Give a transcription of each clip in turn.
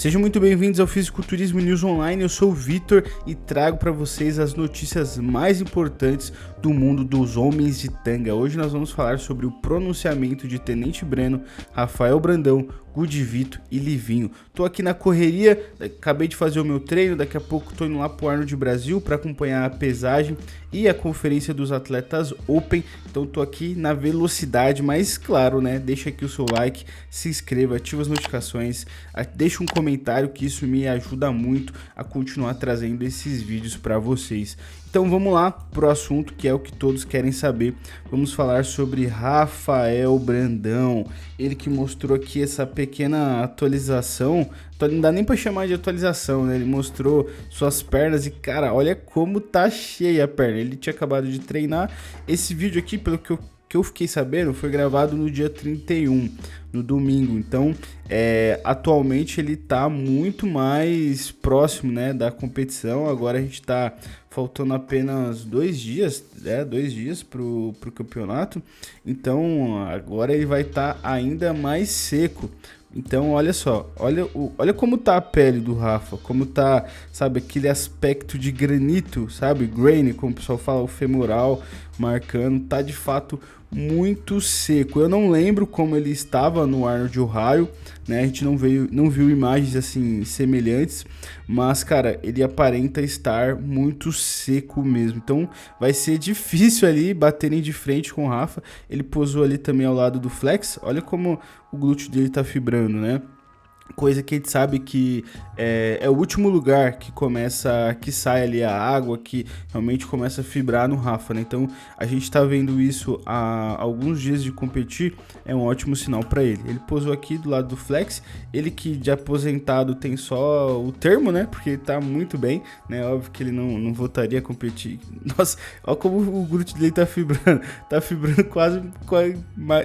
Sejam muito bem-vindos ao Fisiculturismo News Online, eu sou o Vitor e trago para vocês as notícias mais importantes do mundo dos homens de tanga. Hoje nós vamos falar sobre o pronunciamento de Tenente Breno, Rafael Brandão, Gudi Vito e Livinho. Tô aqui na correria, acabei de fazer o meu treino, daqui a pouco tô indo lá pro Arnold Brasil para acompanhar a pesagem e a conferência dos atletas Open, então tô aqui na velocidade, mas claro, né, deixa aqui o seu like, se inscreva, ativa as notificações, deixa um comentário que isso me ajuda muito a continuar trazendo esses vídeos para vocês. Então vamos lá pro assunto que é o que todos querem saber. Vamos falar sobre Rafael Brandão, ele que mostrou aqui essa pequena atualização, não dá nem para chamar de atualização, né? Ele mostrou suas pernas e cara, olha como tá cheia a perna. Ele tinha acabado de treinar. Esse vídeo aqui, pelo que eu fiquei sabendo, foi gravado no dia 31, no domingo, então atualmente ele tá muito mais próximo, né, da competição. Agora a gente tá faltando apenas 2 dias, 2 dias pro campeonato, então agora ele vai estar ainda mais seco. Então olha só, olha como tá a pele do Rafa, como tá, sabe, aquele aspecto de granito, sabe, grain, como o pessoal fala, o femoral marcando, tá de fato muito seco. Eu não lembro como ele estava no Arnold Ohio, né, a gente não viu imagens assim semelhantes, mas cara, ele aparenta estar muito seco mesmo, então vai ser difícil ali baterem de frente com o Rafa. Ele posou ali também ao lado do Flex, olha como o glúteo dele tá fibrando, né? Coisa que a gente sabe que é o último lugar que sai ali a água, que realmente começa a fibrar no Rafa, né? Então a gente tá vendo isso há alguns dias de competir, é um ótimo sinal para ele. Ele posou aqui do lado do Flex, ele que de aposentado tem só o termo, né? Porque ele tá muito bem, né? Óbvio que ele não voltaria a competir. Nossa, olha como o glúteo dele tá fibrando quase,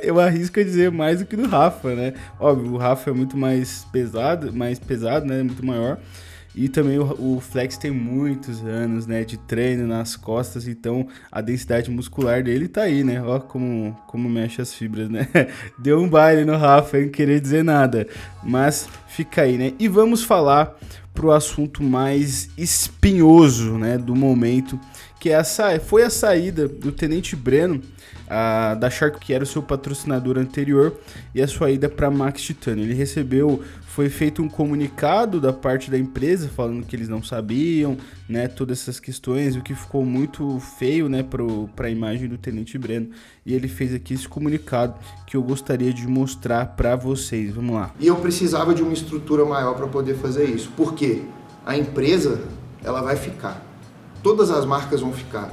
eu arrisco a dizer mais do que do Rafa, né? Óbvio, o Rafa é muito mais pesado, né, muito maior, e também o Flex tem muitos anos, né, de treino nas costas, então a densidade muscular dele tá aí, né, ó como mexe as fibras, né, deu um baile no Rafa, sem querer dizer nada, mas fica aí, né, e vamos falar pro assunto mais espinhoso, né, do momento, que foi a saída do Tenente Breno, da Shark, que era o seu patrocinador anterior, e a sua ida para Max Titânio. Foi feito um comunicado da parte da empresa falando que eles não sabiam, né, todas essas questões, o que ficou muito feio, né, para a imagem do Tenente Breno, e ele fez aqui esse comunicado que eu gostaria de mostrar para vocês. Vamos lá. E eu precisava de uma estrutura maior para poder fazer isso, porque a empresa ela vai ficar, todas as marcas vão ficar,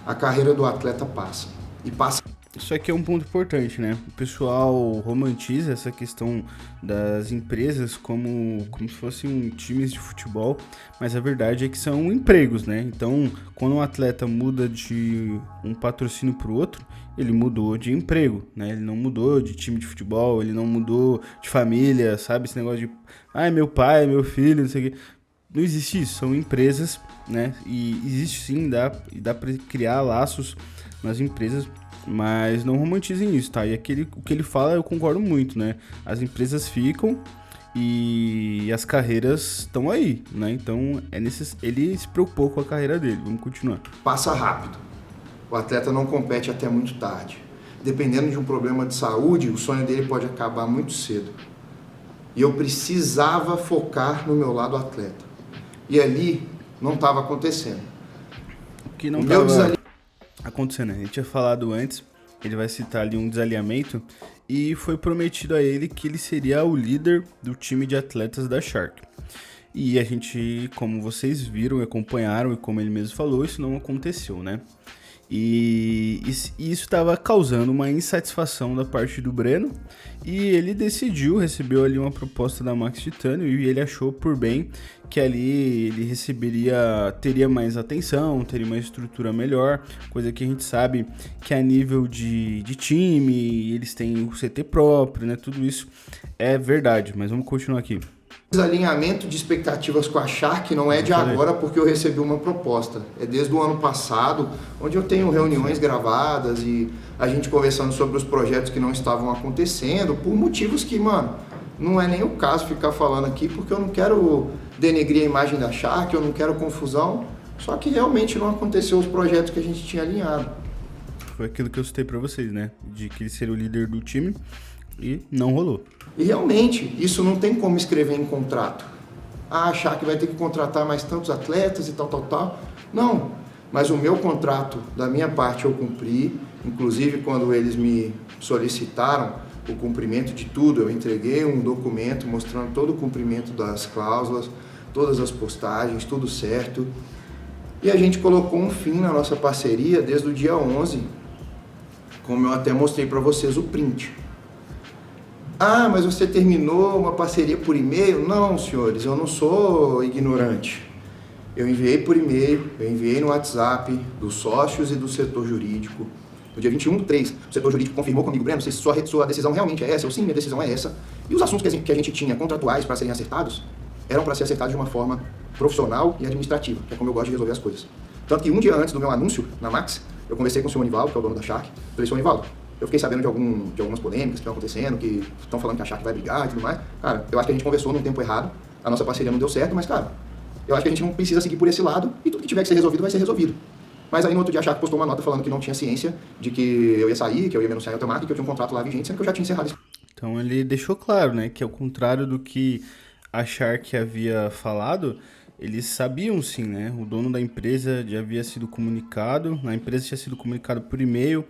a carreira do atleta passa. E passa. Isso aqui é um ponto importante, né? O pessoal romantiza essa questão das empresas como se fossem times de futebol, mas a verdade é que são empregos, né? Então, quando um atleta muda de um patrocínio para o outro, ele mudou de emprego, né? Ele não mudou de time de futebol, ele não mudou de família, sabe? Esse negócio de, meu pai, meu filho, não sei o quê. Não existe isso, são empresas, né? E existe sim, dá para criar laços nas empresas, mas não romantizem isso, tá? E o que ele fala eu concordo muito, né? As empresas ficam e as carreiras estão aí, né? Então ele se preocupou com a carreira dele. Vamos continuar. Passa rápido. O atleta não compete até muito tarde. Dependendo de um problema de saúde, o sonho dele pode acabar muito cedo. E eu precisava focar no meu lado atleta. E ali não estava acontecendo. O que não estava acontecendo, a gente tinha falado antes, ele vai citar ali um desalinhamento e foi prometido a ele que ele seria o líder do time de atletas da Shark. E a gente, como vocês viram, acompanharam e como ele mesmo falou, isso não aconteceu, né? E isso estava causando uma insatisfação da parte do Breno e ele recebeu ali uma proposta da Max Titânio e ele achou por bem que ali ele teria mais atenção, teria uma estrutura melhor, coisa que a gente sabe que a nível de time, eles têm o CT próprio, né? Tudo isso é verdade, mas vamos continuar aqui. Desalinhamento de expectativas com a Shark não é de agora porque eu recebi uma proposta. É desde o ano passado, onde eu tenho reuniões gravadas e a gente conversando sobre os projetos que não estavam acontecendo, por motivos que, Não é nem o caso ficar falando aqui, porque eu não quero denegrir a imagem da Shark, eu não quero confusão, só que realmente não aconteceu os projetos que a gente tinha alinhado. Foi aquilo que eu citei pra vocês, né? De que ele seria o líder do time e não rolou. E realmente, isso não tem como escrever em contrato. Ah, a Shark vai ter que contratar mais tantos atletas e tal. Não, mas o meu contrato, da minha parte, eu cumpri. Inclusive, quando eles me solicitaram o cumprimento de tudo, eu entreguei um documento mostrando todo o cumprimento das cláusulas, todas as postagens, tudo certo. E a gente colocou um fim na nossa parceria desde o dia 11, como eu até mostrei para vocês o print. Ah, mas você terminou uma parceria por e-mail? Não, senhores, eu não sou ignorante. Eu enviei por e-mail, eu enviei no WhatsApp dos sócios e do setor jurídico. No dia 21/3, o setor jurídico confirmou comigo: Breno, se sua decisão realmente é essa, ou sim, minha decisão é essa. E os assuntos que a gente tinha contratuais para serem acertados, eram para ser acertados de uma forma profissional e administrativa, que é como eu gosto de resolver as coisas. Tanto que um dia antes do meu anúncio na Max, eu conversei com o senhor Nivaldo, que é o dono da Shark. Falei: senhor Nivaldo, eu fiquei sabendo de algumas polêmicas que estão acontecendo, que estão falando que a Shark vai brigar e tudo mais. Cara, eu acho que a gente conversou num tempo errado, a nossa parceria não deu certo, mas, cara, eu acho que a gente não precisa seguir por esse lado e tudo que tiver que ser resolvido vai ser resolvido. Mas aí no outro dia a Shark postou uma nota falando que não tinha ciência de que eu ia sair, que eu ia me anunciar em outra marca, que eu tinha um contrato lá vigente, sendo que eu já tinha encerrado isso. Então ele deixou claro, né, que ao contrário do que a Shark havia falado, eles sabiam sim, né? O dono da empresa já havia sido comunicado, a empresa tinha sido comunicado por e-mail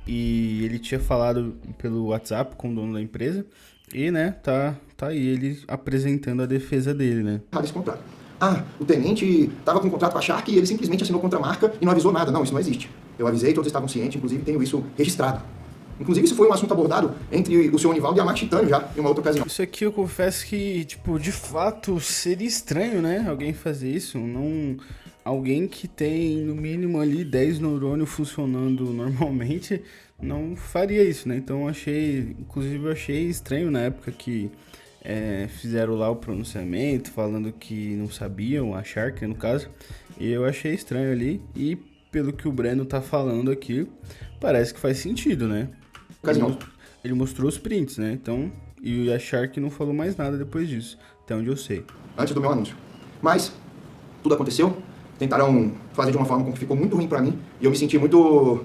e ele tinha falado pelo WhatsApp com o dono da empresa e, né, tá aí ele apresentando a defesa dele, né? Esse contrato. Ah, o tenente estava com um contrato com a Shark e ele simplesmente assinou contra a marca e não avisou nada. Não, isso não existe. Eu avisei, todos estavam cientes, inclusive tenho isso registrado. Inclusive, isso foi um assunto abordado entre o senhor Nivaldo e a Max Titânio já, em uma outra ocasião. Isso aqui eu confesso que, tipo, de fato seria estranho, né? Alguém fazer isso. Não... Alguém que tem, no mínimo, ali 10 neurônios funcionando normalmente, não faria isso, né? Então, eu achei estranho na época que fizeram lá o pronunciamento, falando que não sabiam, a Shark, né, no caso. E eu achei estranho ali. E, pelo que o Breno tá falando aqui, parece que faz sentido, né? Ele mostrou os prints, né? Então, e a Shark não falou mais nada depois disso, até onde eu sei. Antes do meu anúncio. Mas, tudo aconteceu. Tentaram fazer de uma forma que ficou muito ruim pra mim. E eu me senti muito,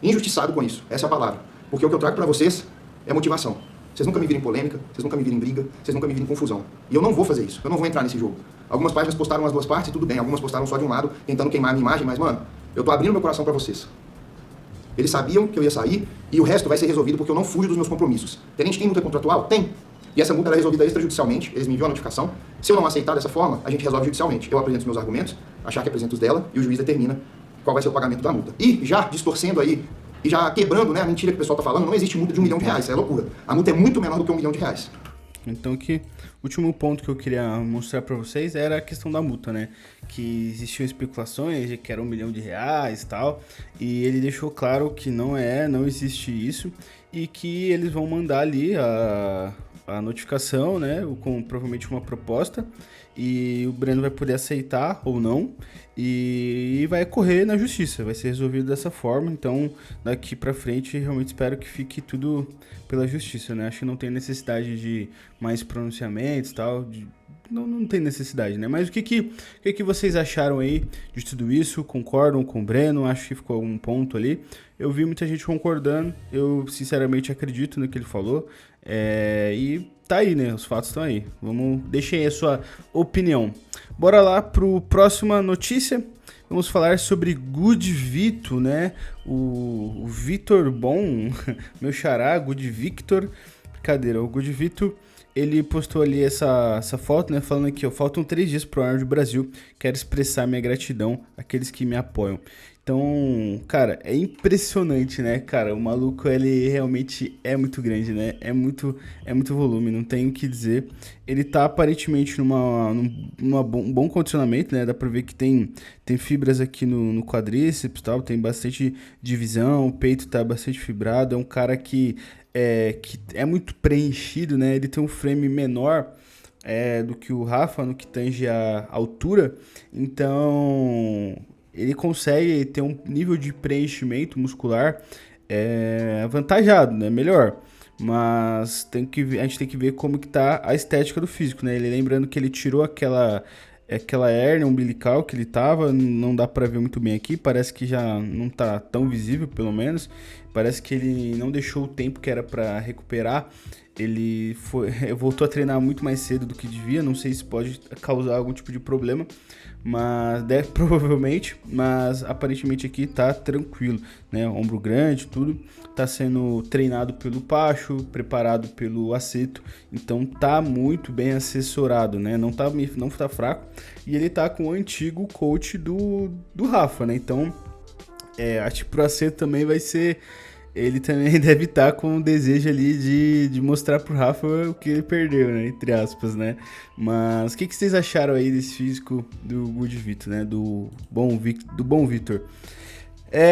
injustiçado com isso. Essa é a palavra. Porque o que eu trago pra vocês é motivação. Vocês nunca me viram em polêmica, vocês nunca me viram em briga, vocês nunca me viram em confusão. E eu não vou fazer isso. Eu não vou entrar nesse jogo. Algumas páginas postaram as duas partes e tudo bem. Algumas postaram só de um lado, tentando queimar a minha imagem. Mas, eu tô abrindo meu coração pra vocês. Eles sabiam que eu ia sair e o resto vai ser resolvido porque eu não fujo dos meus compromissos. Tenente, tem multa contratual? Tem. E essa multa é resolvida extrajudicialmente, eles me enviam a notificação. Se eu não aceitar dessa forma, a gente resolve judicialmente. Eu apresento os meus argumentos, a Shark apresenta os dela e o juiz determina qual vai ser o pagamento da multa. E já distorcendo aí, e já quebrando, né, a mentira que o pessoal está falando, não existe multa de R$1 milhão, isso é loucura. A multa é muito menor do que R$1 milhão. Então, o último ponto que eu queria mostrar para vocês era a questão da multa, né? Que existiam especulações de que era R$1 milhão e tal, e ele deixou claro que não existe isso, e que eles vão mandar ali a notificação, né, com provavelmente uma proposta, e o Breno vai poder aceitar ou não, e vai correr na justiça, vai ser resolvido dessa forma. Então daqui pra frente realmente espero que fique tudo pela justiça, né? Acho que não tem necessidade de mais pronunciamentos e tal, não tem necessidade, né? Mas o que vocês acharam aí de tudo isso? Concordam com o Breno? Acho que ficou algum ponto ali. Eu vi muita gente concordando, eu sinceramente acredito no que ele falou, e tá aí, né? Os fatos estão aí. Deixem aí a sua opinião. Bora lá pro próxima notícia. Vamos falar sobre Good Vito, né? O Vitor Bom, meu xará, Good Victor. Brincadeira, o Good Vito, ele postou ali essa foto, né? Falando aqui, ó, faltam 3 dias pro Ironman do Brasil. Quero expressar minha gratidão àqueles que me apoiam. Então, cara, é impressionante, né, cara? O maluco, ele realmente é muito grande, né? É muito volume, não tenho o que dizer. Ele tá aparentemente num bom condicionamento, né? Dá pra ver que tem fibras aqui no quadríceps e tal, tem bastante divisão, o peito tá bastante fibrado. É um cara que é muito preenchido, né? Ele tem um frame menor do que o Rafa, no que tange a altura. Então, ele consegue ter um nível de preenchimento muscular avantajado, né? Melhor. mas a gente tem que ver como que tá a estética do físico, né? Ele lembrando que ele tirou aquela hérnia umbilical que ele tava, não dá pra ver muito bem aqui, parece que já não tá tão visível, pelo menos. Parece que ele não deixou o tempo que era pra recuperar. Ele voltou a treinar muito mais cedo do que devia, não sei se pode causar algum tipo de problema, mas provavelmente, mas aparentemente aqui tá tranquilo, né? Ombro grande, tudo tá sendo treinado pelo Pacho, preparado pelo Aceto, então tá muito bem assessorado, né? Não tá fraco, e ele tá com o antigo coach do Rafa, né? Então, acho que pro Aceto também vai ser. Ele também deve estar com o desejo ali de mostrar pro Rafa o que ele perdeu, né? Entre aspas, Mas o que vocês acharam aí desse físico do Good Vitor, né? Do bom Vitor?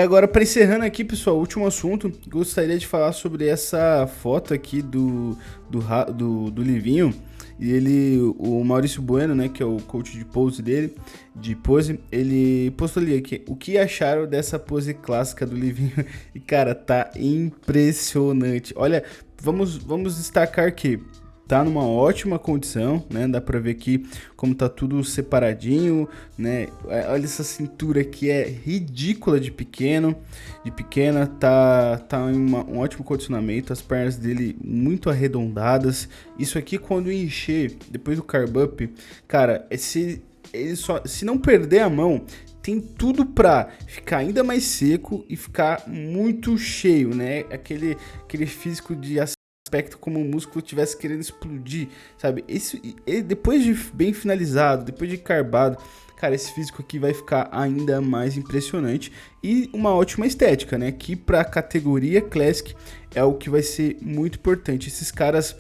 Agora, para encerrando aqui, pessoal, último assunto, gostaria de falar sobre essa foto aqui do Livinho. E o Maurício Bueno, né, que é o coach de pose dele, ele postou ali aqui, o que acharam dessa pose clássica do Livinho? E, cara, tá impressionante. Olha, vamos destacar que tá numa ótima condição, né? Dá pra ver aqui como tá tudo separadinho, né? Olha essa cintura que é ridícula de pequena, tá em um ótimo condicionamento, as pernas dele muito arredondadas. Isso aqui quando encher, depois do carb up, cara, se não perder a mão, tem tudo pra ficar ainda mais seco e ficar muito cheio, né? Aquele físico de aspecto como o músculo estivesse querendo explodir, sabe? Depois de bem finalizado, depois de carbado, cara, esse físico aqui vai ficar ainda mais impressionante e uma ótima estética, né? Que pra categoria Classic é o que vai ser muito importante. Esses caras,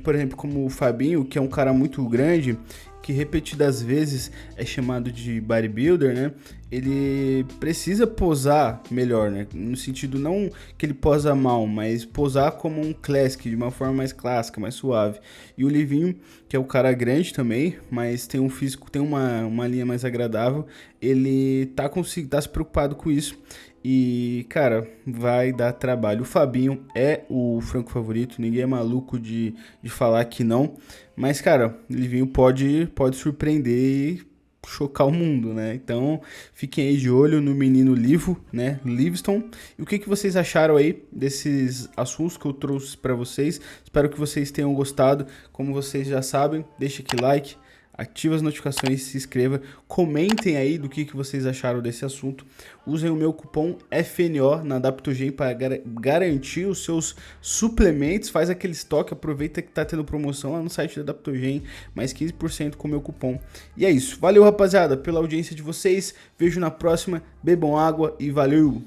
por exemplo, como o Fabinho, que é um cara muito grande, que repetidas vezes é chamado de bodybuilder, né? Ele precisa posar melhor, né? No sentido não que ele posa mal, mas posar como um classic, de uma forma mais clássica, mais suave. E o Livinho, que é um cara grande também, mas tem um físico, tem uma linha mais agradável, ele tá se preocupado com isso. E, cara, vai dar trabalho. O Fabinho é o franco favorito, ninguém é maluco de falar que não. Mas, cara, o Livinho pode surpreender e chocar o mundo, né? Então, fiquem aí de olho no menino Livo, né? Livingston. E o que vocês acharam aí desses assuntos que eu trouxe para vocês? Espero que vocês tenham gostado. Como vocês já sabem, deixa aqui like, ative as notificações, se inscreva, comentem aí do que vocês acharam desse assunto. Usem o meu cupom FNO na Adaptogen para garantir os seus suplementos. Faz aquele estoque, aproveita que tá tendo promoção lá no site da Adaptogen, mais 15% com o meu cupom. E é isso. Valeu, rapaziada, pela audiência de vocês. Vejo na próxima. Bebam água e valeu!